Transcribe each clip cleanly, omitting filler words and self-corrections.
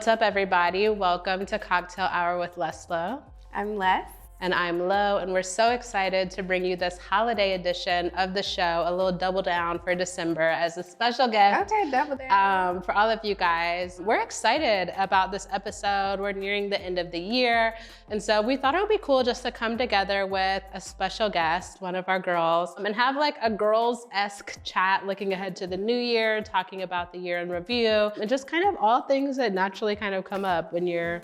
What's up, everybody? Welcome to Cocktail Hour with Leslo. I'm Les. And I'm Lo, and we're so excited to bring you this holiday edition of the show, a little double down for December as a special gift. Okay, double down. For all of you guys. We're excited about this episode. We're nearing the end of the year. And so we thought it would be cool just to come together with a special guest, one of our girls, and have like a girls-esque chat looking ahead to the new year, talking about the year in review, and just kind of all things that naturally kind of come up when you're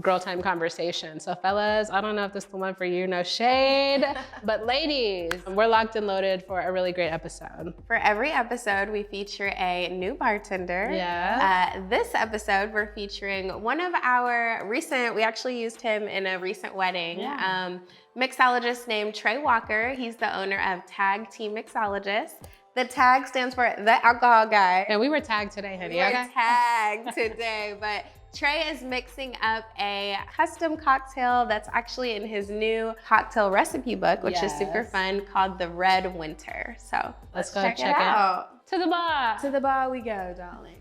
girl time conversation. So fellas, I don't know if this is the one for you, no shade, but ladies, we're locked and loaded for a really great episode. For every episode, we feature a new bartender. Yeah. This episode, we're featuring one of our we actually used him in a recent wedding. Yeah. Mixologist named Trey Walker. He's the owner of T.A.G Mixologist. The T.A.G stands for the alcohol guy. And we were tagged today, honey. We were tagged today, but Trey is mixing up a custom cocktail that's actually in his new cocktail recipe book, which is super fun, called the Red Winter. So let's go check it out. To the bar. To the bar we go, darling.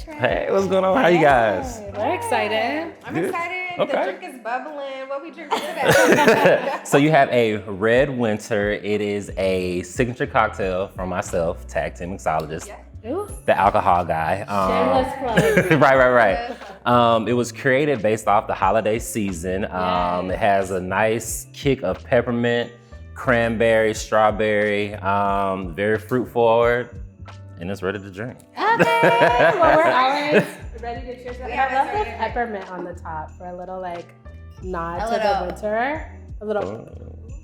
Hey, what's going on? How you guys? We're excited. I'm excited. Okay. The drink is bubbling. What we drinking today? So you have a Red Winter. It is a signature cocktail from myself, T.A.G Mixologist, the alcohol guy. Shameless plug. Right. It was created based off the holiday season. It has a nice kick of peppermint, cranberry, strawberry, very fruit forward. And it's ready to drink. Okay, well, we're always ready to cheers. I love the peppermint on the top for a little like nod to the winter. A little,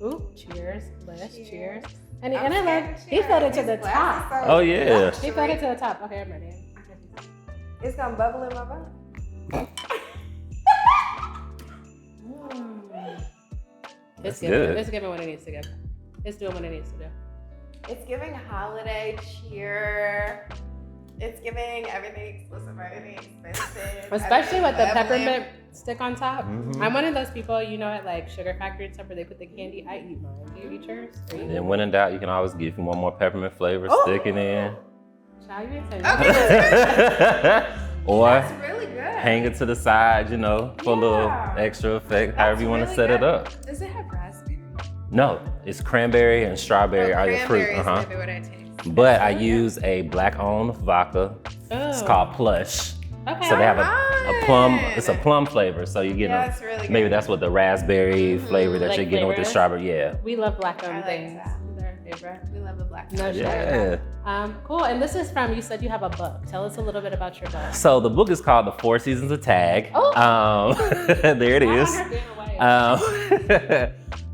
ooh, cheers, Liz, cheers. And I love, he filled it to the top. Oh yeah. He filled it to the top. Okay, I'm ready. It's gonna bubble in my mouth. It's good. It's giving what it needs to give. It's doing what it needs to do. It's giving holiday cheer. It's giving everything exclusive, everything expensive. Especially with the peppermint stick on top. Mm-hmm. I'm one of those people, you know, at like Sugar Factory and stuff where they put the candy. I eat mine. Do you eat yours? And when in doubt, you can always get one more peppermint flavor, stick it in. Shall you say Or that's really good. Hang it to the side, you know, for a little extra effect, however you want to set it up. Does it have raspberry? No, it's cranberry and strawberry are the fruit. Maybe what I taste. But I use a black-owned vodka. It's called Plush. Okay. So they have a plum. It's a plum flavor. So you get that's really good. maybe that's what the raspberry flavor that you're getting with the strawberry. Yeah. We love black-owned things. That. They're our favorite. We love the black. No shit. Yeah. Cool. And this is from. You said you have a book. Tell us a little bit about your book. So the book is called The 4 Seasons of T.A.G. There it is.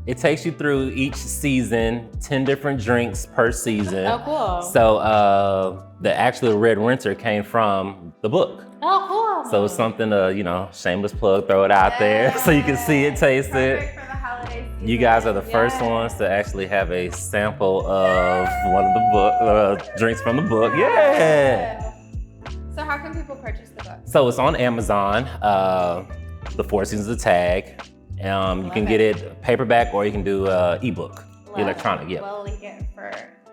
It takes you through each season, 10 different drinks per season. Oh, cool. So the actual Red Winter came from the book. Oh, cool. So it's something to, you know, shameless plug, throw it out there so you can see it, taste it. For the holiday season. You guys are the first ones to actually have a sample of one of the book drinks from the book. Yeah. So how can people purchase the book? So it's on Amazon, The 4 Seasons of T.A.G. You can get it paperback or you can do ebook, electronic. Yeah. We'll link it for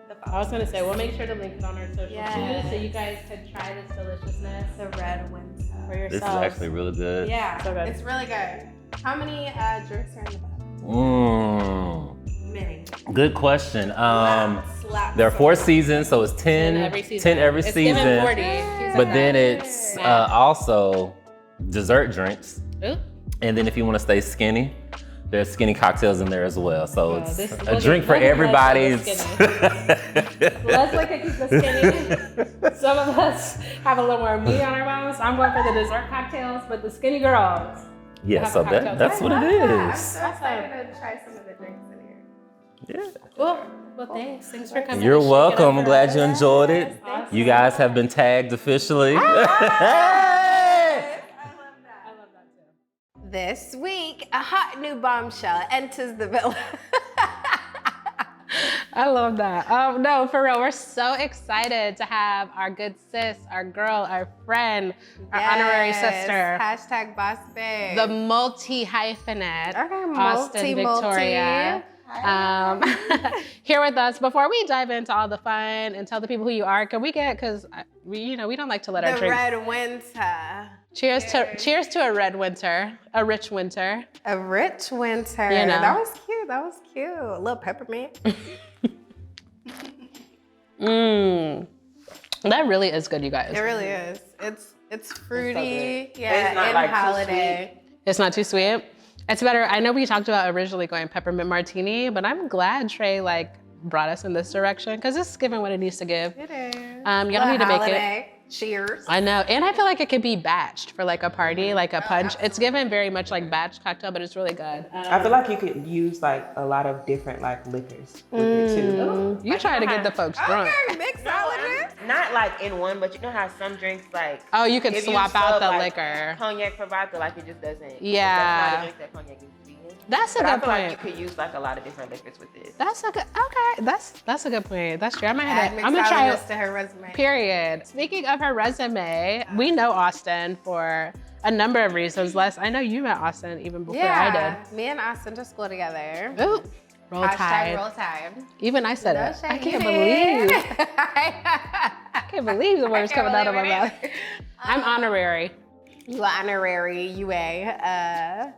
the I was gonna say we'll make sure to link it on our social Yes. too, so you guys can try this deliciousness the Red Winter for yourselves. This is actually really good. Yeah, So good. it's really good. How many drinks are in the book? Many. Good question. Slap. There are 4 seasons, so it's 10 every season. 10 every It's season. given 40. But then it's also dessert drinks. Ooh. And then if you want to stay skinny, there's skinny cocktails in there as well. So it's a we'll drink for get everybody's. Leslie can keep the skinny. Some of us have a little more meat on our bones. I'm going for the dessert cocktails, but the skinny girls. Yeah, so that's what it I'm is. so excited to try some of the drinks in here. Yeah. Well, thanks. Thanks for coming. You're to shake it welcome. up I'm for glad us. you enjoyed it. Awesome. You guys have been tagged officially. I love that too. This week, a hot new bombshell enters the villa. I love that. No, for real, we're so excited to have our good sis, our girl, our friend, our honorary sister, Hashtag boss babe. the multi-hyphenate, Okay, Austen Victoria. Here with us. Before we dive into all the fun and tell the people who you are, can we get, because we don't like to let our The drinks. red winter. Cheers to a red winter, a rich winter. A rich winter. You know. That was cute. That was cute. A little peppermint. That really is good, you guys. It really is. It's fruity. It's Yeah, not, in like, too holiday. It's not too sweet. It's better. I know we talked about originally going peppermint martini, but I'm glad Trey brought us in this direction because it's giving what it needs to give. It is. You don't need to make it. Cheers. I know, and I feel like it could be batched for like a party, like a punch. It's given very much like batch cocktail, but it's really good. I feel like you could use like a lot of different like liquors with it too. You try to get the folks drunk. Okay, mixologist. Not like in one, but you know how some drinks like Oh, you could if you swap out sub, the like, liquor. cognac for vodka, like it just doesn't. Yeah. That's not a drink that cognac is vegan. That's a But I good feel like point. you could use like a lot of different liquors with this. That's a good. Okay, that's a good point. That's true. I might have Add to. I'm gonna try it. mixologist to her resume. Period. Speaking of her resume, we know Austen for a number of reasons. Les, I know you met Austen even before I did. Me and Austen to school together. Ooh, roll Hashtag tide. roll tide. Even I said No it. shade. I can't You believe. did. I can't believe the words coming out of my mouth. I'm honorary. You are honorary UA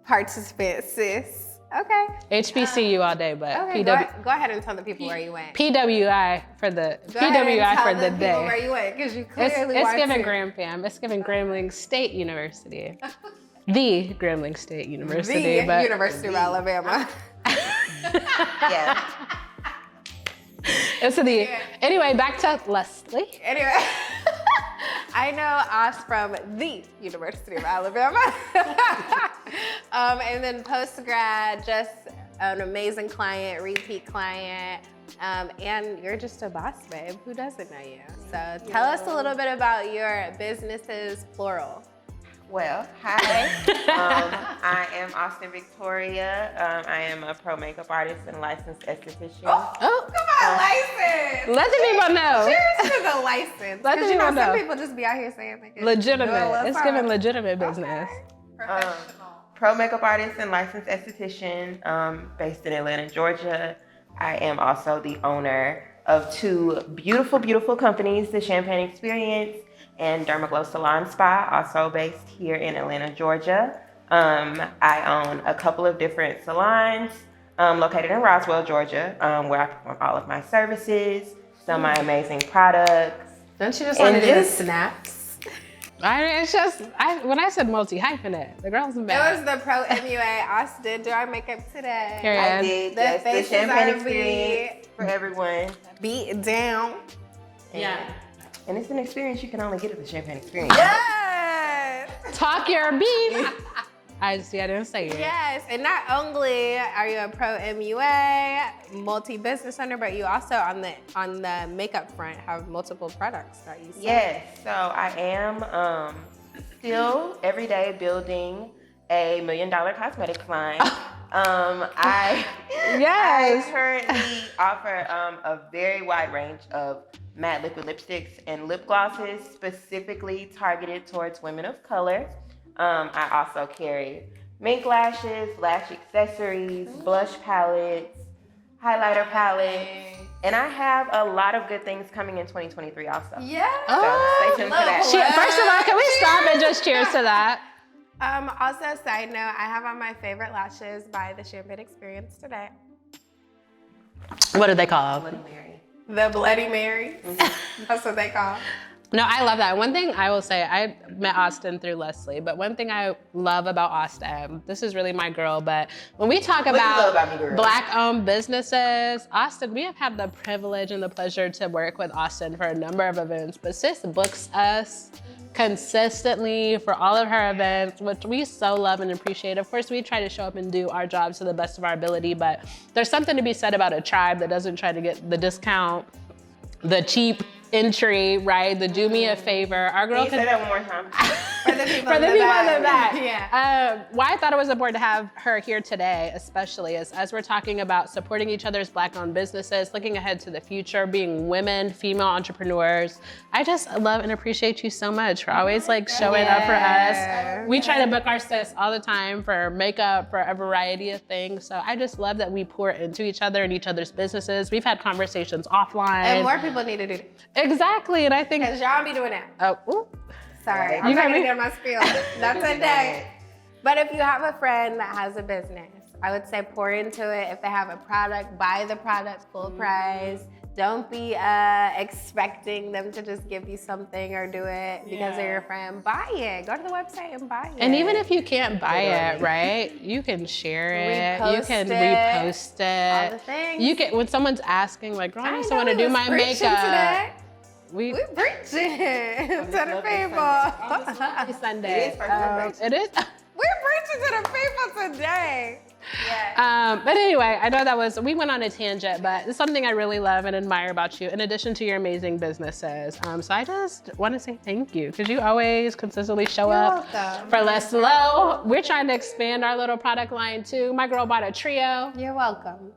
participant, sis. Okay. HBCU all day, but Okay, PW, go ahead and tell the people where you went. PWI for the Go ahead and PWI tell for the people where day. you went, because you It's clearly want given to. Graham fam. It's given Grambling State University. The Grambling State University. The but University of Alabama. Yeah. It's the anyway. Back to Leslie. Anyway, I know Us from the University of Alabama. And then post-grad, just an amazing client, repeat client, and you're just a boss, babe. Who doesn't know you? So tell us a little bit about your businesses, plural. Well, hi. I am Austen Victoria. I am a pro makeup artist and licensed esthetician. Oh, Come on, license. let the people know. Cheers to the license. Let the Because people know. some people just be out here saying they can do a Legitimate. little It's something. giving legitimate business. Pro makeup artist and licensed esthetician based in Atlanta, Georgia. I am also the owner of two beautiful, beautiful companies, the Champange Xperience and Dermaglow Salon Spa, also based here in Atlanta, Georgia. I own a couple of different salons located in Roswell, Georgia, where I perform all of my services, some of my amazing products. Don't you just want to And do the just- snaps? When I said multi-hyphenate, the girls in It bed. was the Pro MUA. Austin, do our makeup today. Period. I did, The yes, the faces Champagne are Experience for everyone. Beat it down. And it's an experience you can only get at the Champagne Experience. Yes! Talk your beef. I didn't say it. Yes, and not only are you a Pro MUA, multi-business owner, but you also on the makeup front have multiple products that you sell. Yes, so I am still every day building a $1 million cosmetics line. I currently offer a very wide range of matte liquid lipsticks and lip glosses specifically targeted towards women of color. I also carry mink lashes, lash accessories, blush palettes, highlighter palettes, and I have a lot of good things coming in 2023 also. Yeah. So stay tuned for that. First of all, can we stop and just cheers to that? Also, side note, I have on my favorite lashes by the Champagne Experience today. What do they call? Bloody Mary. The Bloody Mary. That's what they call. No, I love that. One thing I will say, I met Austen through Leslie, but one thing I love about Austen, this is really my girl, but when we talk What do you love about about me, girl? Black-owned businesses, Austen, we have had the privilege and the pleasure to work with Austen for a number of events, but sis books us consistently for all of her events, which we so love and appreciate. Of course, we try to show up and do our jobs to the best of our ability, but there's something to be said about a tribe that doesn't try to get the discount, the cheap entry, right? The do me a favor. Our girl Can you say that one more time? For the people in the back. Yeah. Why I thought it was important to have her here today, especially is as we're talking about supporting each other's Black-owned businesses, looking ahead to the future, being women, female entrepreneurs. I just love and appreciate you so much for always like showing up for us. We try to book our sis all the time for makeup, for a variety of things. So I just love that we pour into each other and each other's businesses. We've had conversations offline. And more people need to do that. Exactly, and I think Because y'all be doing that. oh, ooh. Sorry, I'm not gonna get my spiel. That's a day. But if you have a friend that has a business, I would say pour into it. If they have a product, buy the product full price. Don't be expecting them to just give you something or do it because they're your friend. Buy it. Go to the website and buy it. And even if you can't buy it, right? You can share it. You can repost it. All the things. You can when someone's asking, like, girl, I need someone to do my makeup. Today. We preaching to the people. It's Sunday. It is. We're preaching to the people today. Yeah. But anyway, I know we went on a tangent, but it's something I really love and admire about you, in addition to your amazing businesses. So I just want to say thank you, because you always consistently show up for Less Low. We're trying to expand our little product line too. My girl bought a trio. You're welcome.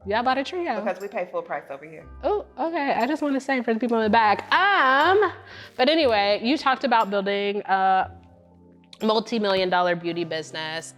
Y'all bought a trio. Because we pay full price over here. Oh, okay. I just want to say for the people in the back. But anyway, you talked about building a multi-million-dollar beauty business.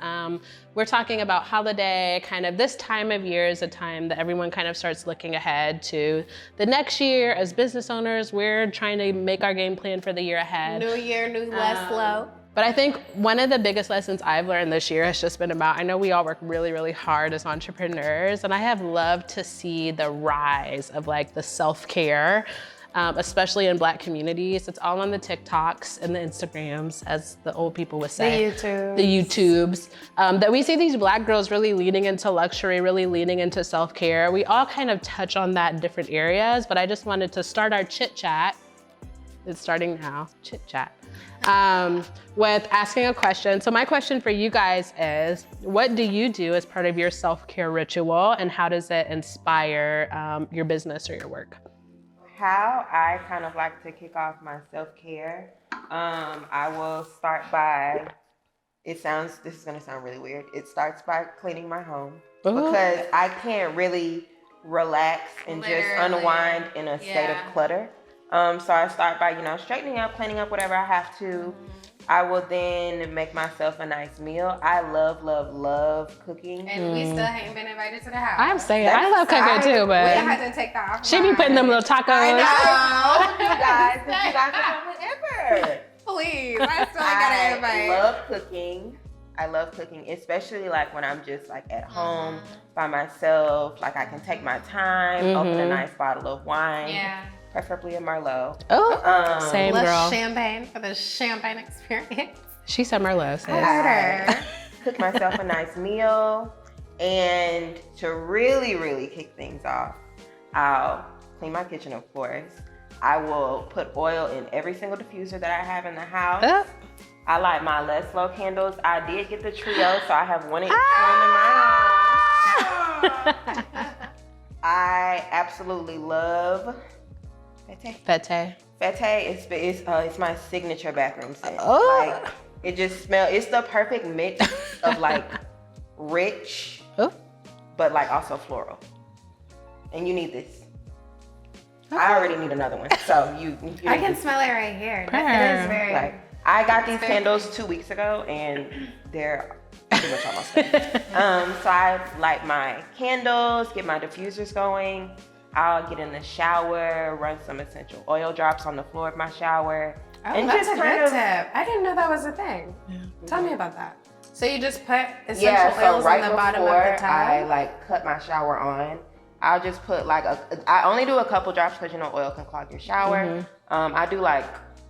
We're talking about holiday, kind of this time of year is a time that everyone kind of starts looking ahead to the next year. As business owners, we're trying to make our game plan for the year ahead. New year, new Less Low. But I think one of the biggest lessons I've learned this year has just been about, I know we all work really, really hard as entrepreneurs, and I have loved to see the rise of like the self-care, especially in Black communities. It's all on the TikToks and the Instagrams, as the old people would say. The YouTubes. That we see these Black girls really leaning into luxury, really leaning into self-care. We all kind of touch on that in different areas, but I just wanted to start our chit chat. It's starting now, chit chat. With asking a question. So my question for you guys is, what do you do as part of your self-care ritual, and how does it inspire your business or your work? How I kind of like to kick off my self-care, I will start by, this is gonna sound really weird. It starts by cleaning my home. Ooh. Because I can't really relax and just unwind in a state of clutter. So I start by, straightening up, cleaning up whatever I have to. I will then make myself a nice meal. I love, love, love cooking. And we still ain't been invited to the house. I'm saying, I love cooking too, but we had to take that off. She be putting them little tacos. I know. You guys can come whenever. Please, I still ain't got an invite. I love cooking, especially like when I'm just like at home by myself. Like I can take my time, open a nice bottle of wine. Yeah. Preferably a Merlot. Oh, same girl. Champagne for the champagne experience. She said Merlot. I heard her. Cook myself a nice meal, and to really, really kick things off, I'll clean my kitchen, of course. I will put oil in every single diffuser that I have in the house. I light my Less Low candles. I did get the trio, so I have one in my house. I absolutely love Fete. It's my signature bathroom scent. Like, it just smells, it's the perfect mix of like rich, but like also floral. And you need this. I already need another one. So you I can smell it right here. It is very like, I got these candles 2 weeks ago and they're pretty much almost done. So I light my candles, get my diffusers going. I'll get in the shower, run some essential oil drops on the floor of my shower. Oh, and that's just a good tip. I didn't know that was a thing. Yeah. Tell me about that. So you just put essential oils on the bottom of the tub? I like cut my shower on, I'll just put like I only do a couple drops because oil can clog your shower. I do like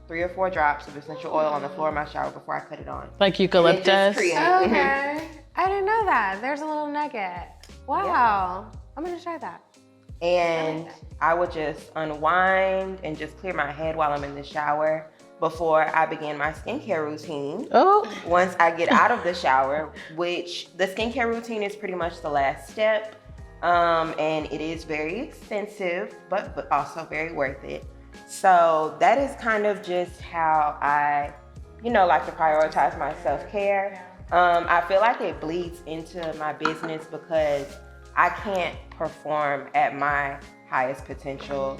3 or 4 drops of essential oil on the floor of my shower before I cut it on. Like eucalyptus? Okay. I didn't know that. There's a little nugget. Wow. Yeah. I'm gonna try that. And I would just unwind and just clear my head while I'm in the shower. before I begin my skincare routine. Oh. Once I get out of the shower, which the skincare routine is pretty much the last step. And it is very expensive, but also very worth it. So that is kind of just how I, like to prioritize my self-care. I feel like it bleeds into my business because I can't perform at my highest potential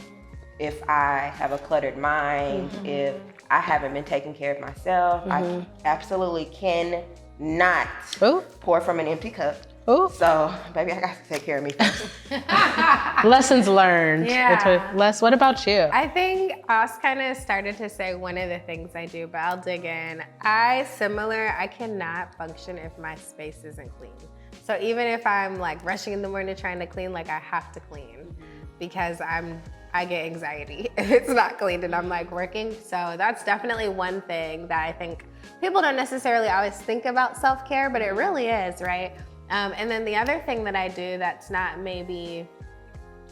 if I have a cluttered mind, if I haven't been taking care of myself. I absolutely cannot pour from an empty cup. Ooh. So, baby, I got to take care of me first. Lessons learned. Yeah. Les, what about you? I think Aus kind of started to say one of the things I do, but I'll dig in. I cannot function if my space isn't clean. So even if I'm like rushing in the morning trying to clean, like I have to clean because I get anxiety if it's not clean and I'm like working. So that's definitely one thing that I think people don't necessarily always think about self-care, but it really is, right? And then the other thing that I do that's not maybe,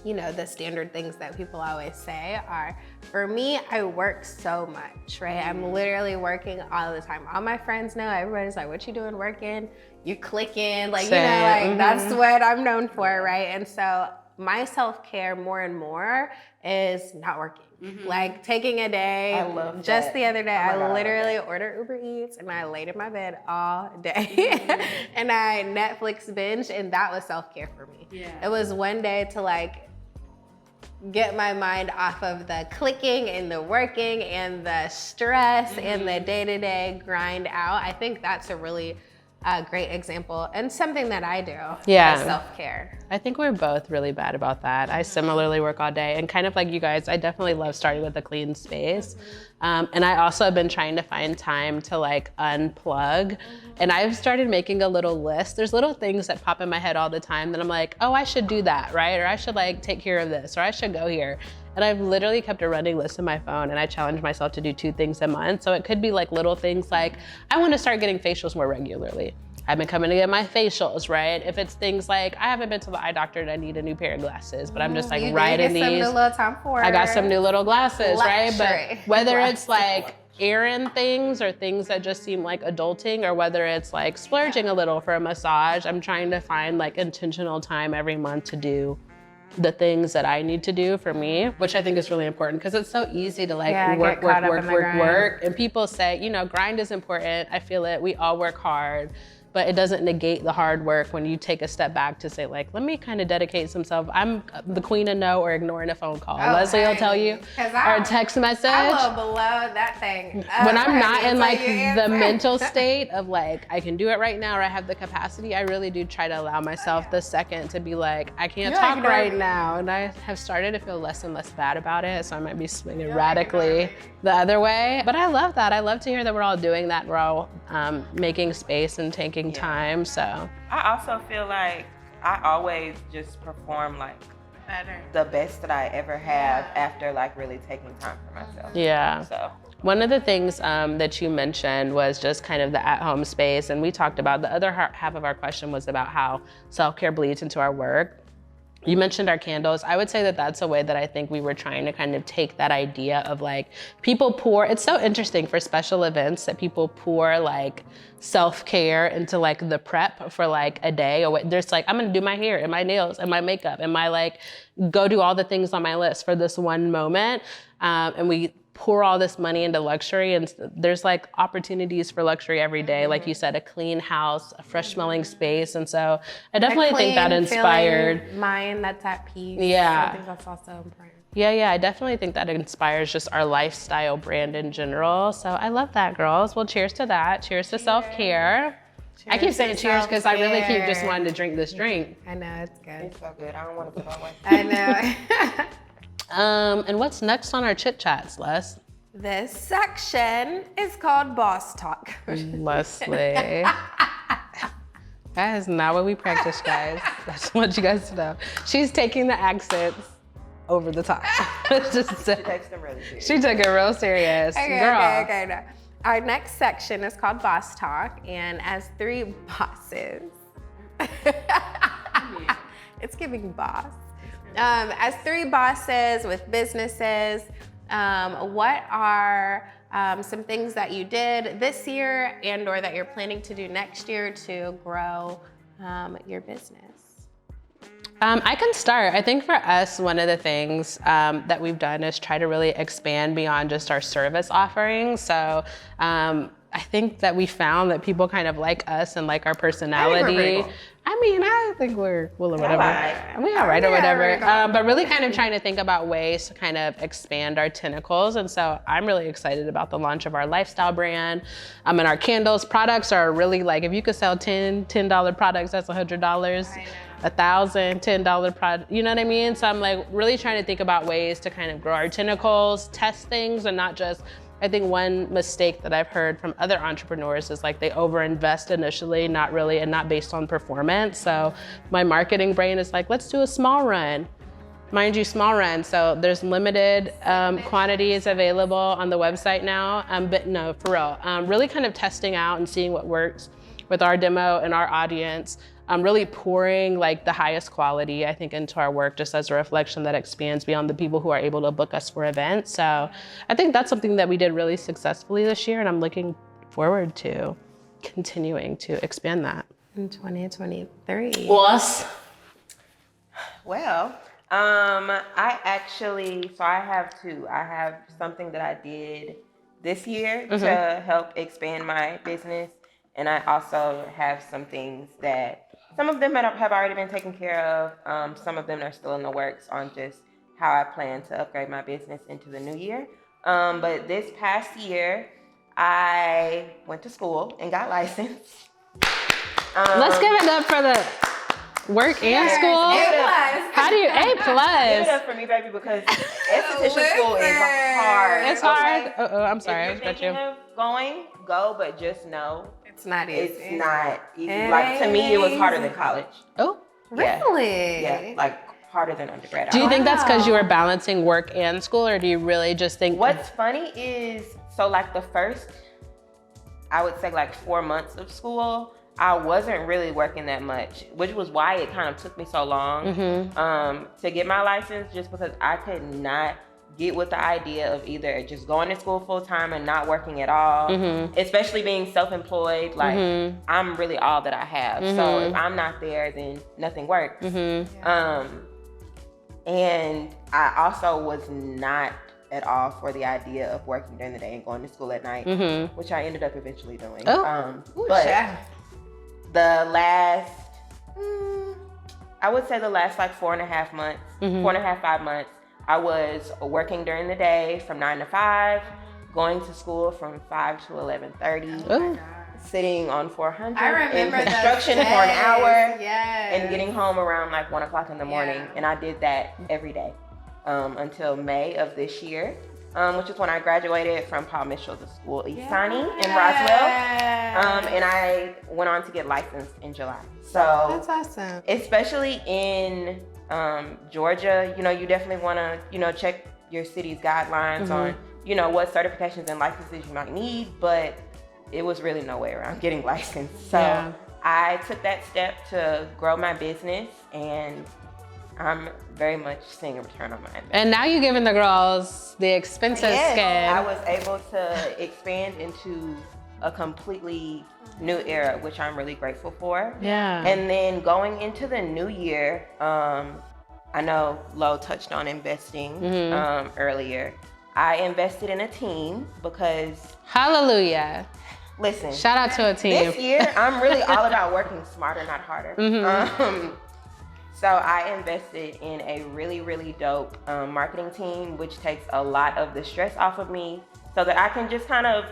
the standard things that people always say are, for me, I work so much, right? I'm literally working all the time. All my friends know, everybody's like, what you doing working? You clicking, that's what I'm known for, right? And so my self-care more and more is not working. Like taking a day. I love just that. the other day, I literally ordered Uber Eats and I laid in my bed all day and I Netflix binged, and that was self-care for me. Yeah. It was one day to get my mind off of the clicking and the working and the stress and the day-to-day grind out. I think that's a really great example and something that I do as self-care. I think we're both really bad about that. I similarly work all day, and kind of like you guys, I definitely love starting with a clean space. And I also have been trying to find time to unplug. And I've started making a little list. There's little things that pop in my head all the time that I'm like, oh, I should do that, right? Or I should take care of this, or I should go here. And I've literally kept a running list in my phone, and I challenge myself to do 2 things a month. So it could be little things like, I want to start getting facials more regularly. I've been coming to get my facials, right? If it's things like, I haven't been to the eye doctor and I need a new pair of glasses, but I'm just writing these. I got some new little glasses, right? But whether it's errand things or things that just seem like adulting, or whether it's splurging a little for a massage, I'm trying to find intentional time every month to do the things that I need to do for me, which I think is really important because it's so easy to work. And people say, grind is important. I feel it. We all work hard. But it doesn't negate the hard work when you take a step back to say, let me kind of dedicate some self. I'm the queen of no or ignoring a phone call. Leslie will tell you, or a text message. I will blow that thing. When I'm not in the mental state of I can do it right now, or I have the capacity, I really do try to allow myself the second to be I can't talk right now. And I have started to feel less and less bad about it. So I might be swinging radically the other way. But I love that. I love to hear that we're all doing that. We're all making space and taking time. So I also feel like I always just perform better, the best that I ever have after really taking time for myself. Yeah. So one of the things that you mentioned was just kind of the at-home space, and we talked about the other half of our question was about how self-care bleeds into our work. You mentioned our candles. I would say that that's a way that I think we were trying to kind of take that idea of people pour. It's so interesting for special events that people pour self-care into the prep for a day. Or there's I'm gonna do my hair and my nails and my makeup and my go do all the things on my list for this one moment. And we pour all this money into luxury, and there's opportunities for luxury every day. Like you said, a clean house, a fresh smelling space. And so I definitely think that inspired mind that's at peace. Yeah. I think that's also important. Yeah, I definitely think that inspires just our lifestyle brand in general. So I love that, girls. Well, cheers to that. Cheers to self-care. I keep saying cheers because I really keep just wanting to drink this drink. I know, it's good. It's so good. I don't want to put it away. I know. And what's next on our chit chats, Les? This section is called Boss Talk. Leslie. That is not what we practice, guys. I just want you guys to know. She's taking the accents over the top. She takes them really serious. She took it real serious. Okay, Girl. okay. No. Our next section is called Boss Talk, and as 3 bosses, it's giving boss. As 3 bosses with businesses, what are some things that you did this year and or that you're planning to do next year to grow your business. I can start. I think for us, one of the things that we've done is try to really expand beyond just our service offerings. So I think that we found that people kind of like us and like our personality. I think we're cool or whatever. We're all right or whatever. But really kind of trying to think about ways to kind of expand our tentacles. And so I'm really excited about the launch of our lifestyle brand. And our candles products are really like, if you could sell $10 products, that's $100. $1,000, $10 product, you know what I mean? So I'm like really trying to think about ways to kind of grow our tentacles, test things, and not just, I think one mistake that I've heard from other entrepreneurs is like they overinvest initially, not really, and not based on performance. So my marketing brain is like, let's do a small run. Mind you, small run. So there's limited quantities available on the website now, but no, for real. Really kind of testing out and seeing what works with our demo and our audience. Really pouring like the highest quality, I think, into our work just as a reflection that expands beyond the people who are able to book us for events. So I think that's something that we did really successfully this year, and I'm looking forward to continuing to expand that. In 2023. Well, I have two. I have something that I did this year to help expand my business. And I also have some things that some of them have already been taken care of. Some of them are still in the works on just how I plan to upgrade my business into the new year. But this past year, I went to school and got licensed. Let's give it up for the work and school. How do you A+? Give it up for me, baby, because esthetician school is hard. It's hard. Okay? I'm sorry. If you're thinking of going, go, but just know it's not easy. It's not easy. Like, to me, it was harder than college. Oh, really? Yeah, like harder than undergrad. Do you think that's because you were balancing work and school, or do you really just think? What's funny is, so like the first, I would say like 4 months of school, I wasn't really working that much, which was why it kind of took me so long to get my license, just because I could not get with the idea of either just going to school full time and not working at all, especially being self-employed. Like I'm really all that I have. So if I'm not there, then nothing works. And I also was not at all for the idea of working during the day and going to school at night, which I ended up eventually doing. But the last, I would say the last like 4.5 months, 4.5, 5 months, I was working during the day from 9 to 5, going to school from 5 to 11:30, sitting on 400 in construction for an hour, and getting home around like 1 o'clock in the morning. And I did that every day until May of this year, which is when I graduated from Paul Mitchell, the school Eastani in Roswell. And I went on to get licensed in July. So that's awesome. Especially in Georgia, you definitely want to, check your city's guidelines on, what certifications and licenses you might need, but it was really no way around getting licensed. So I took that step to grow my business, and I'm very much seeing a return on my investment. And now you're giving the girls the expensive skin. I was able to expand into a completely new era, which I'm really grateful for. Yeah. And then going into the new year, I know Lo touched on investing earlier. I invested in a team because... Hallelujah. Listen. Shout out to a team. This year, I'm really all about working smarter, not harder. So I invested in a really, really dope marketing team, which takes a lot of the stress off of me so that I can just kind of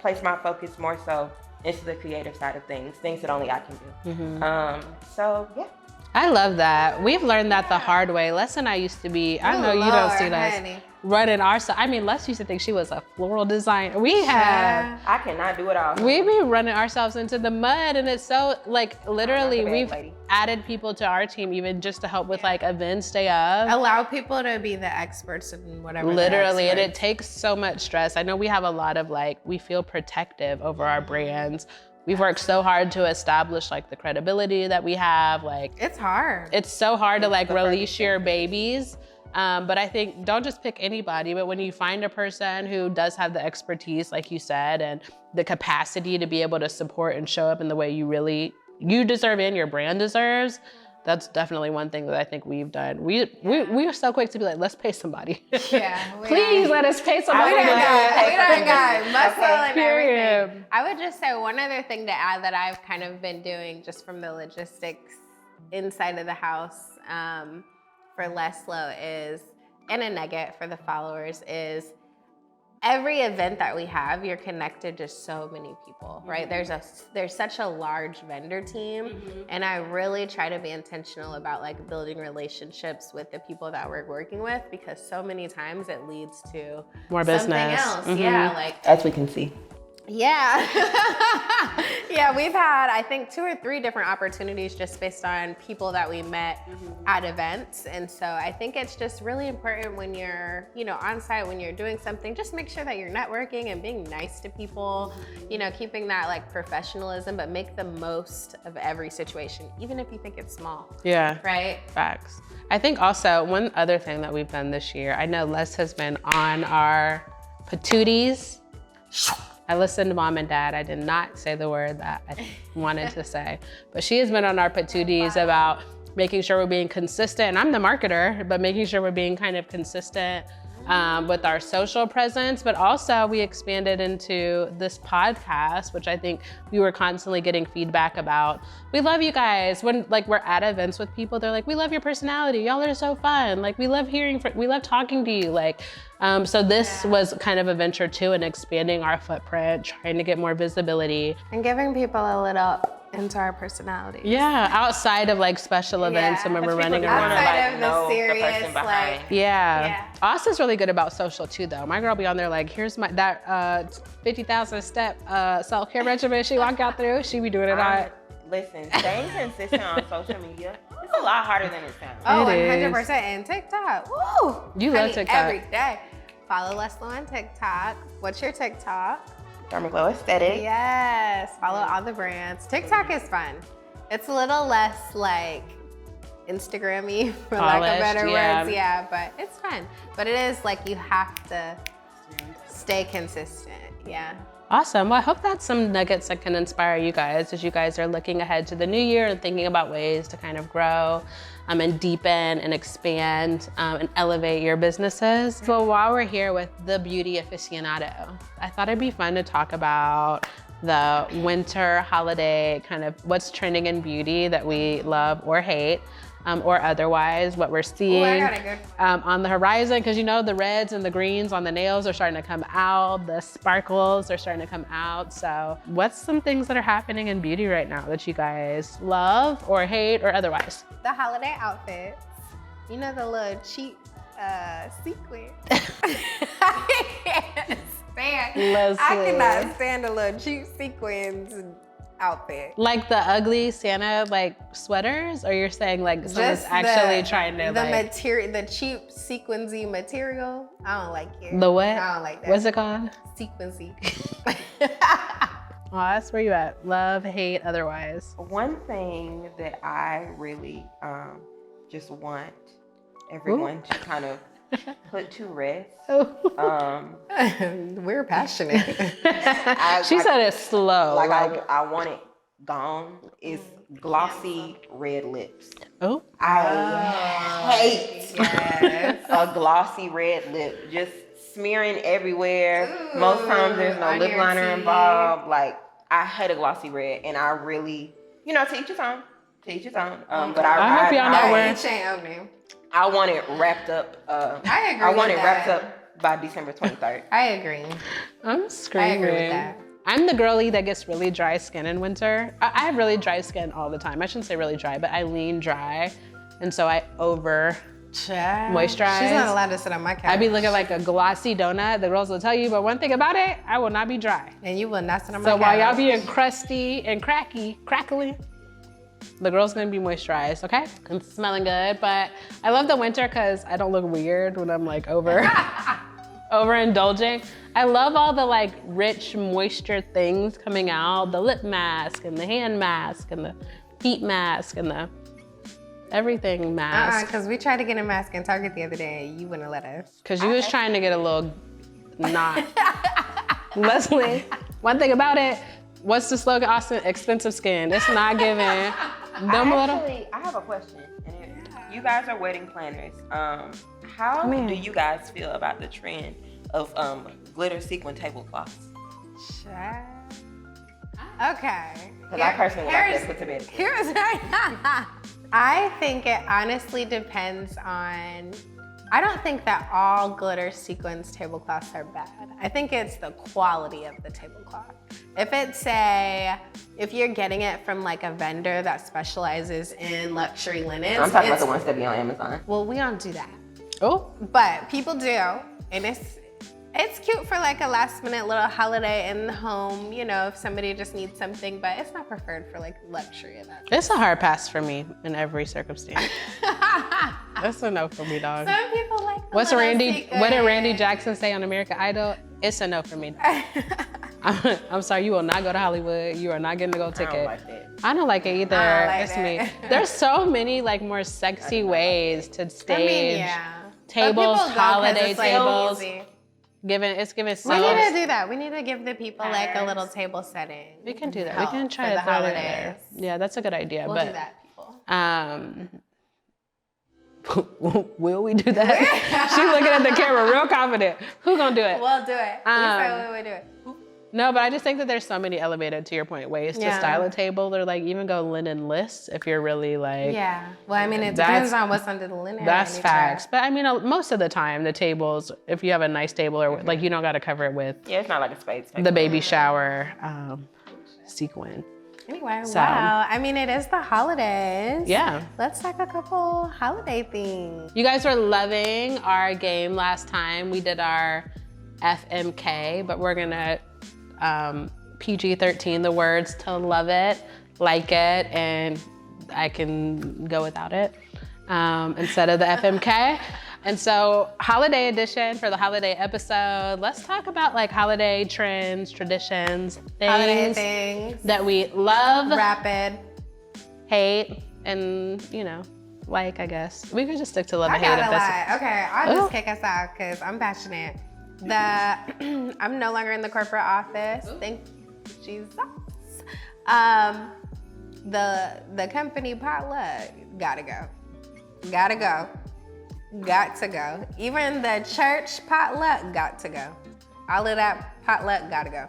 place my focus more so into the creative side of things that only I can do. So yeah. I love that. We've learned that the hard way. Les and I used to be, I know you don't see us running our side. I mean, Les used to think she was a floral designer. We have. I cannot do it all. We be running ourselves into the mud, and it's so, like, literally we've added people to our team even just to help with like events day of. Allow people to be the experts in whatever. Literally, and it takes so much stress. I know we have a lot of we feel protective over our brands. We've worked so hard to establish like the credibility that we have. Like it's hard. It's so hard to like release your babies. But I think don't just pick anybody, but when you find a person who does have the expertise, like you said, and the capacity to be able to support and show up in the way you deserve and your brand deserves, that's definitely one thing that I think we've done. We are so quick to be like, let's pay somebody. Yeah. Please let us pay somebody. We done got muscle and Period. everything. I would just say one other thing to add that I've kind of been doing just from the logistics inside of the house for Less Slow is, and a nugget for the followers is, every event that we have, you're connected to so many people, right? There's such a large vendor team, and I really try to be intentional about like building relationships with the people that we're working with, because so many times it leads to more something business. else. Yeah, like As we can see. yeah. Yeah, we've had, I think, 2 or 3 different opportunities just based on people that we met at events. And so I think it's just really important when you're, on site, when you're doing something, just make sure that you're networking and being nice to people, keeping that like professionalism, but make the most of every situation, even if you think it's small. Yeah. Right? Facts. I think also one other thing that we've done this year, I know Les has been on our patooties. I listened to Mom and Dad. I did not say the word that I wanted to say, but she has been on our patooties about making sure we're being consistent. And I'm the marketer, but making sure we're being kind of consistent with our social presence, but also we expanded into this podcast, which I think we were constantly getting feedback about. We love you guys. When like we're at events with people, they're like, we love your personality. Y'all are so fun. Like we love we love talking to you. Like, so this was kind of a venture too, in expanding our footprint, trying to get more visibility. And giving people a little into our personality. Yeah, outside of like special events and when we're running around. Outside of the know serious, the person behind. Yeah. Austin's really good about social too, though. My girl be on there like, here's that 50,000 step self-care regimen she walk out through. She be doing it all. Listen, staying consistent on social media, it's a lot harder than it sounds. Oh, It 100%. And TikTok. Woo! You love TikTok. Every day. Follow Less Slow on TikTok. What's your TikTok? Dermaglow aesthetic. Yes. Follow all the brands. TikTok is fun. It's a little less like Instagram-y, for lack of better words. Yeah, but it's fun. But it is like you have to stay consistent. Yeah. Awesome. Well, I hope that's some nuggets that can inspire you guys as you guys are looking ahead to the new year and thinking about ways to kind of grow and deepen and expand and elevate your businesses. So while we're here with the beauty aficionado, I thought it'd be fun to talk about the winter holiday, kind of what's trending in beauty that we love or hate. Or otherwise, what we're seeing on the horizon, because the reds and the greens on the nails are starting to come out, the sparkles are starting to come out. So what's some things that are happening in beauty right now that you guys love or hate or otherwise? The holiday outfits, the little cheap sequin. I cannot stand the little cheap sequins outfit. Like the ugly Santa like sweaters, or you're saying like someone's actually trying to the cheap sequensy material? I don't like it. The what? I don't like that. What's it called? Sequency. Oh, that's where you at. Love, hate, otherwise. One thing that I really just want everyone to kind of put to rest. We're passionate. She said it's slow. I want it gone. Is glossy red lips. Oh. I hate a glossy red lip. Just smearing everywhere. Ooh, most times there's no lip liner teeth. involved. Like, I hate a glossy red, and I really, to each his own. To each his own. But I hope y'all know where. I want it wrapped up. I agree. I want it wrapped up by December 23rd. I agree. I'm screaming. I agree with that. I'm the girly that gets really dry skin in winter. I have really dry skin all the time. I shouldn't say really dry, but I lean dry. And so I over moisturize. She's not allowed to sit on my couch. I be looking like a glossy donut. The girls will tell you, but one thing about it, I will not be dry. And you will not sit on my So couch. while y'all being crusty and crackly, the girl's gonna be moisturized, okay? I'm smelling good, but I love the winter because I don't look weird when I'm like overindulging. I love all the like rich moisture things coming out, the lip mask and the hand mask and the feet mask and everything mask. Because we tried to get a mask in Target the other day and you wouldn't let us. Because you was trying to get a little knot. Leslie, one thing about it, what's the slogan, Austen? Expensive skin. It's not giving them a little. I have a question. You guys are wedding planners. How do you guys feel about the trend of glitter sequin tablecloths? Okay. Because I personally like this put to bed. I think it honestly depends on, I don't think that all glitter sequins tablecloths are bad. I think it's the quality of the tablecloth. If you're getting it from like a vendor that specializes in luxury linens. I'm talking about the ones that be on Amazon. Well, we don't do that. Oh. But people do, and it's cute for like a last minute little holiday in the home, you know, if somebody just needs something, but it's not preferred for like luxury events. It's a hard pass for me in every circumstance. That's a no for me, dog. Some people like the What did Randy secret. Jackson say on American Idol? It's a no for me. I'm sorry, you will not go to Hollywood. You are not getting a gold ticket. I don't like that. I don't like it either. I don't like It's it. me. There's so many like more sexy ways to stage But tables, people go 'cause holiday it's, like, tables. easy. It's giving We so. need to do that. We need to give the people like a little table setting. We can do that. We help can try for to the throw it in holidays. there. Yeah, that's a good idea. We'll but do that, people. will we do that? She's looking at the camera real confident. Who gonna do it? We'll do it. We said we would do it. No, but I just think that there's so many elevated, to your point, ways to style a table, or like even go linen list if you're really like. Yeah. Well, I mean, it depends on what's under the linen. That's facts. But I mean, most of the time, the tables, if you have a nice table, or like you don't got to cover it with Yeah, it's not like a spades table. the baby shower sequin. Anyway, So- wow. I mean, it is the holidays. Yeah. Let's talk a couple holiday things. You guys were loving our game last time. We did our FMK, but we're gonna PG-13 the words to love it, like it, and I can go without it instead of the FMK. And so holiday edition for the holiday episode, let's talk about like holiday trends, traditions, Holiday things things. that we love, Rapid. hate, and you know, like, I guess. We could just stick to love I and hate if gotta that's lie. Okay, I'll just kick us out because I'm passionate. I'm no longer in the corporate office. Thank Jesus. The company potluck gotta go. Gotta go. Got to go. Even the church potluck got to go. All of that potluck gotta go.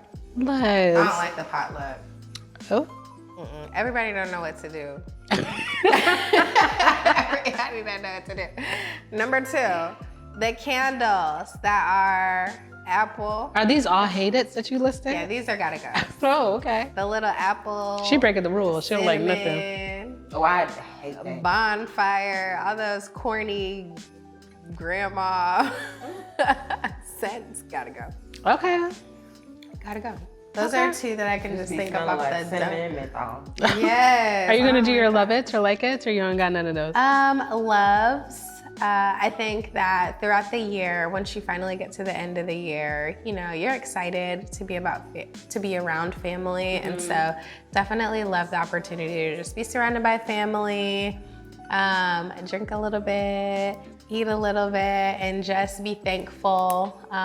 I don't like the potluck. Oh. Everybody don't know what to do. Everybody don't know what to do. Number 2, the candles that are apple. Are these all hated that you listed? Yeah, these are gotta go. Oh, okay. The little apple. She breaking the rules. She don't like nothing. cinnamon, Oh, I hate that. bonfire, all those corny grandma scents gotta go. Okay. Gotta go. Those are 2 that I can just think of off like the cinnamon menthol. Yes. Are you gonna do your love it or like it, or you don't got none of those? Loves. I think that throughout the year, once you finally get to the end of the year, you know, you're excited to be around family. And so definitely love the opportunity to just be surrounded by family, drink a little bit, eat a little bit, and just be thankful, you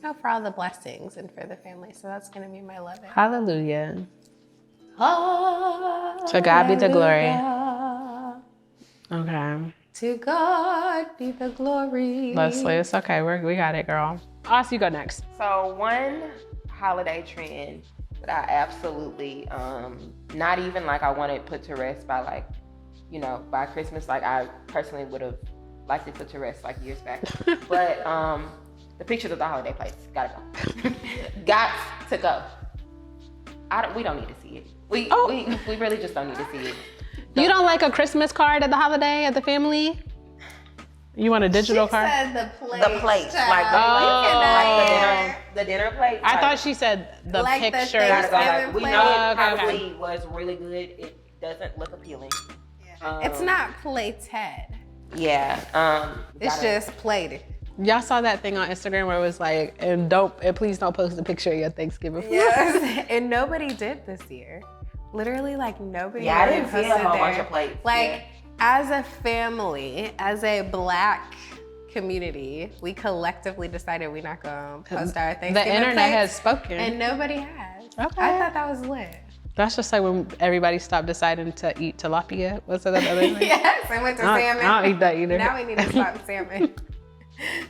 know, for all the blessings and for the family. So that's gonna be my love it. Hallelujah. To God be the glory. Okay. To God be the glory. Leslie, it's okay. We got it, girl. Austin, you go next. So one holiday trend that I absolutely, not even like I want it put to rest by like, you know, by Christmas, like I personally would have liked it put to rest like years back. But the pictures of the holiday plates, gotta go. Got to go. We don't need to see it. We really just don't need to see it. You don't like a Christmas card at the holiday at the family? You want a digital card? Said the plates. The plates, child. like the dinner plate. I thought she said the Like the pictures. Thanksgiving We plate. know it Okay, okay. probably was really good. It doesn't look appealing. It's not plated. Yeah. It's just plated. Y'all saw that thing on Instagram where it was like, and please don't post a picture of your Thanksgiving food. Yes. And nobody did this year. Literally, like nobody. Yeah, I really didn't see a posted whole bunch their- of plates. Like as a family, as a Black community, we collectively decided we're not gonna post our Thanksgiving The internet plates, has spoken. and nobody has. Okay. I thought that was lit. That's just like when everybody stopped deciding to eat tilapia. What's that other thing? Yes, I went to salmon. I don't eat that either. Now we need to stop salmon.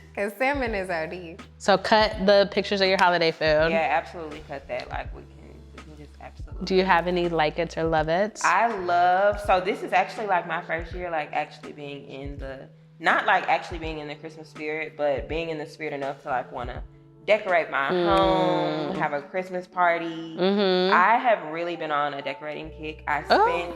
Because salmon is OD. So cut the pictures of your holiday food. Yeah, absolutely cut that. Like we can just absolutely. Do you have any like it or love it? So this is actually like my first year, like actually being in not like actually being in the Christmas spirit, but being in the spirit enough to like want to decorate my home, have a Christmas party. I have really been on a decorating kick. I spent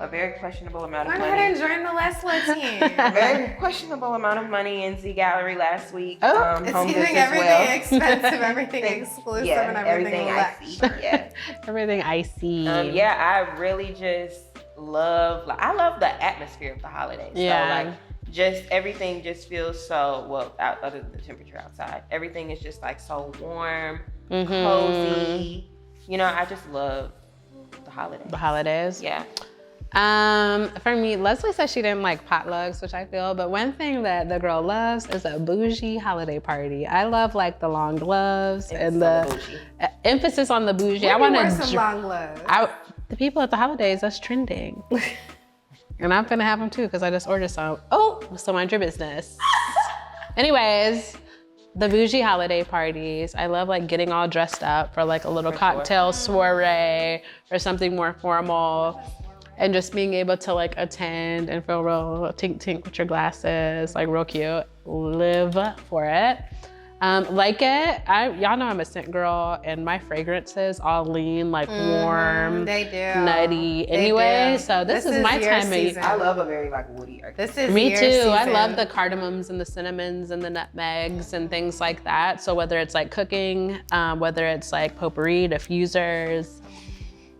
a very questionable amount of money. Why not join the Leslie team? A very questionable amount of money in Z Gallery last week. It's home keeping goods as everything well. expensive, everything exclusive, and everything icy. Yeah. Everything icy. Yeah, I really just love. I love the atmosphere of the holidays. Yeah. So like, just everything just feels so well. Other than the temperature outside, everything is just like so warm, cozy. You know, I just love the holidays. The holidays. Yeah. For me, Leslie said she didn't like potlucks, which I feel, but one thing that the girl loves is a bougie holiday party. I love like the long gloves and the emphasis on the bougie. I want to some long gloves. The people at the holidays, that's trending. And I'm gonna have them too, because I just ordered some. Oh, so mind your business. Anyways, the bougie holiday parties. I love like getting all dressed up for like a little cocktail soiree or something more formal. And just being able to like attend and feel real tink with your glasses, like real cute. Live for it. Like it, y'all know I'm a scent girl, and my fragrances all lean like warm, they do. nutty anyway. do. So this is my time season. I love a very like woody. This is Me your too. season. I love the cardamoms and the cinnamons and the nutmegs and things like that. So whether it's like cooking, whether it's like potpourri, diffusers,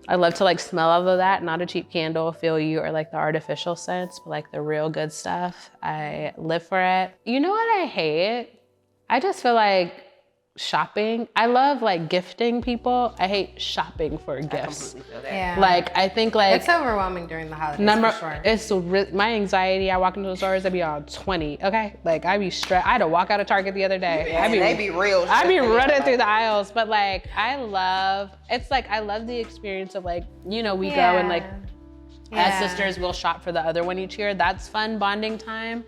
I love to like smell all of that. Not a cheap candle, feel you, or like the artificial scents, but like the real good stuff. I live for it. You know what I hate? I just feel like shopping. I love like gifting people. I hate shopping for gifts. I completely feel that. Yeah. Like I think like it's overwhelming during the holidays for sure. It's my anxiety. I walk into the stores, I be on 20. Okay, like I be stressed. I had to walk out of Target the other day. Yeah, they be real. I be running through the aisles, but like I love the experience of like, you know, we go and like as sisters we'll shop for the other one each year. That's fun bonding time,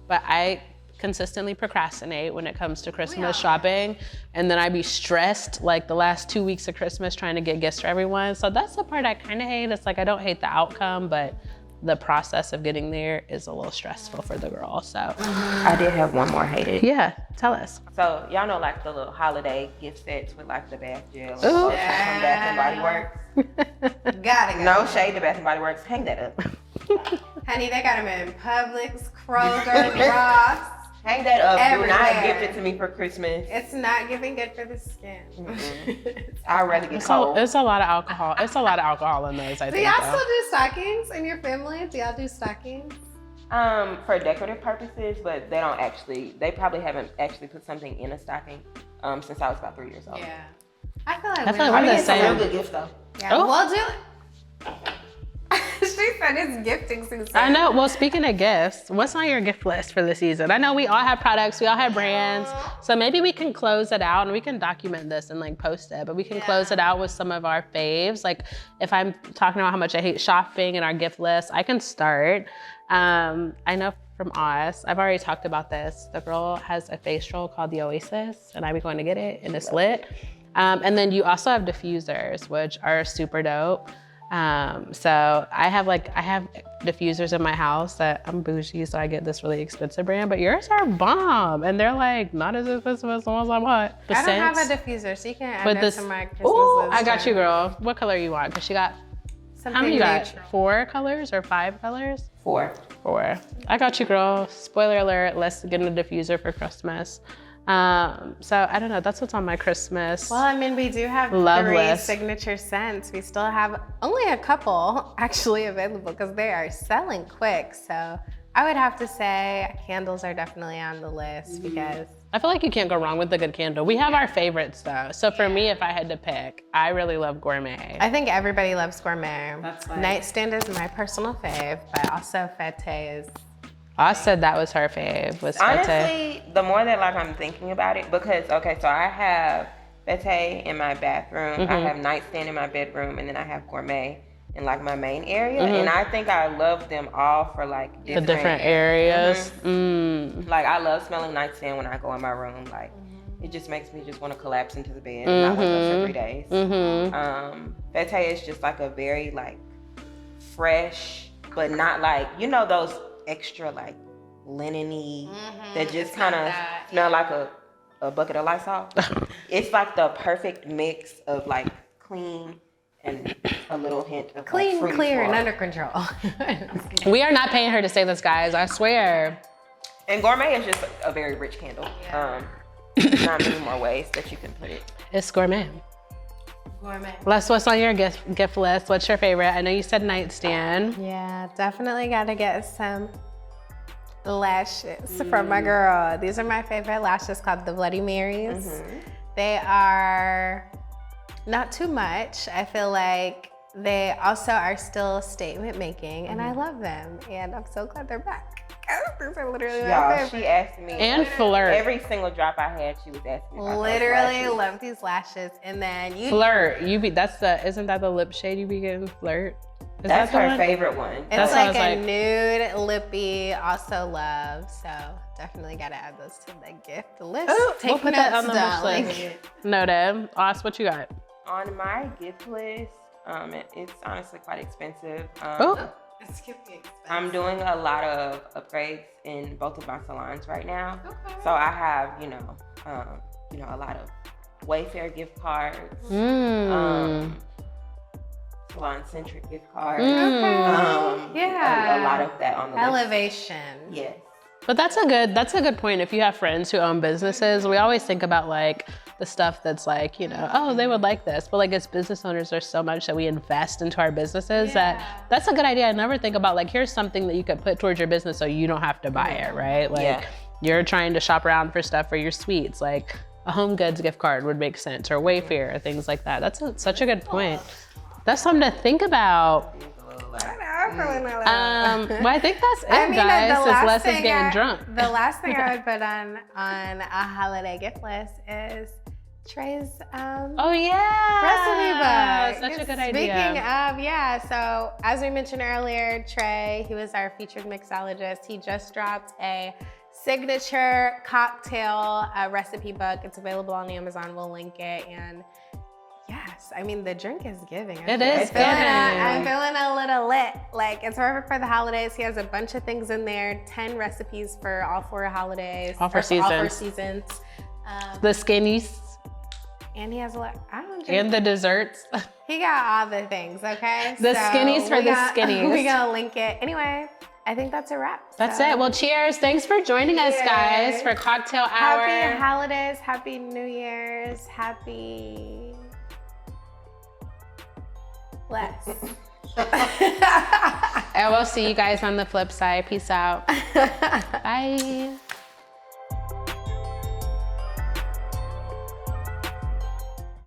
but I consistently procrastinate when it comes to Christmas shopping, and then I be stressed like the last 2 weeks of Christmas trying to get gifts for everyone. So that's the part I kind of hate. It's like I don't hate the outcome, but the process of getting there is a little stressful for the girl. So I did have one more hated. yeah, tell us. So y'all know like the little holiday gift sets with like the bath gel Ooh. from Bath and Body Works. Gotta go. No shade to Bath and Body Works. Hang that up. Honey, they got them in Publix, Kroger, Ross. Hang that up. Everywhere. Do not gift it to me for Christmas. It's not giving good for the skin. I'd rather get So cold. it's a lot of alcohol. It's a lot of alcohol in those, I Do think. y'all though. still do stockings in your family? Do y'all do stockings? For decorative purposes, but they probably haven't actually put something in a stocking since I was about 3 years old. Yeah. I feel like we're the It's a real same. good gift though. Yeah, Oh. we'll do it. She said it's gifting season. I know. Well, speaking of gifts, what's on your gift list for the season? I know we all have products, we all have brands, so maybe we can close it out and we can document this and like post it, but we can close it out with some of our faves. Like if I'm talking about how much I hate shopping and our gift list, I can start. I know from us, I've already talked about this. The girl has a facial called the Oasis, and I be going to get it, and it's lit. And then you also have diffusers, which are super dope. So I have diffusers in my house that I'm bougie, so I get this really expensive brand, but yours are bomb, and they're like not as expensive as the ones I want. I don't have a diffuser, so you can add that to my Christmas Ooh, list. I got you, girl. What color you want? Because she got, Something how many you got? neutral. 4 colors or 5 colors? 4. 4. I got you, girl. Spoiler alert, let's get a diffuser for Christmas. So I don't know, that's what's on my Christmas. Well, I mean, we do have Love 3 list. signature scents. We still have only a couple actually available because they are selling quick. So I would have to say candles are definitely on the list because I feel like you can't go wrong with a good candle. We have our favorites though. So for me, if I had to pick, I really love gourmet. I think everybody loves gourmet. That's right. Nightstand is my personal fave, but also fete is. I said that was her fave, was fete. Honestly, the more that like I'm thinking about it, because okay, so I have fete in my bathroom, I have nightstand in my bedroom, and then I have gourmet in like my main area, and I think I love them all for like different areas. Like I love smelling nightstand when I go in my room. Like it just makes me just want to collapse into the bed and not wake up for 3 days. Fete is just like a very like fresh, but not like, you know, those extra like linen-y that just kind of smell like a bucket of Lysol. It's like the perfect mix of like clean and a little hint of Clean, like, clear, and floral. under control. We are not paying her to say this, guys, I swear. And gourmet is just a very rich candle. There's not many more ways that you can put it. It's gourmet. Gourmet. Les, what's on your gift list? What's your favorite? I know you said nightstand. Yeah, definitely gotta get some lashes from my girl. These are my favorite lashes called the Bloody Marys. They are not too much. I feel like they also are still statement making and I love them. And I'm so glad they're back. These are literally my Y'all, favorite. she asked me. And flirt. Every single drop I had, she was asking me about those Literally lashes. love these lashes. And then you Flirt. Isn't that the lip shade you be getting? Flirt? Is That's that the her one? favorite one. It's That's what I like was a like- nude lippy, also love. So definitely gotta add those to the gift list. Ooh, Take we'll put that on notes, the darling. wish list. Noted. Oz, what you got? On my gift list, it's honestly quite expensive. Oh. It's gonna be expensive. I'm doing a lot of upgrades in both of my salons right now. So I have, you know, a lot of Wayfair gift cards, salon-centric gift cards. Yeah. A lot of that on the list. Elevation. Yes. But that's a good point. If you have friends who own businesses, we always think about like the stuff that's like, you know, oh, they would like this. But like as business owners, there's so much that we invest into our businesses that's a good idea. I never think about like, here's something that you could put towards your business so you don't have to buy it, right? Like you're trying to shop around for stuff for your suites, like a Home Goods gift card would make sense, or Wayfair, or things like that. That's such a good point. That's something to think about. Well, I think that's it, guys. Since Les is getting drunk. The last thing I would put on a holiday gift list is Trey's oh yeah, recipe book. Such a good Speaking idea. of, so as we mentioned earlier, Trey, he was our featured mixologist. He just dropped a signature cocktail recipe book. It's available on Amazon. We'll link it. And yes, I mean, the drink is giving. It is giving. I'm feeling a little lit. Like, it's perfect for the holidays. He has a bunch of things in there, 10 recipes for all 4 holidays. All 4 seasons. All 4 seasons. The skinnies. And he has a lot, I don't drink. And the desserts. He got all the things, okay? The skinnies for the skinnies. We're gonna link it. Anyway, I think that's a wrap. That's it. Well, cheers. Thanks for joining us, guys, for Cocktail Hour. Happy holidays, happy New Year's, happy... Bless. And we'll see you guys on the flip side. Peace out. Bye.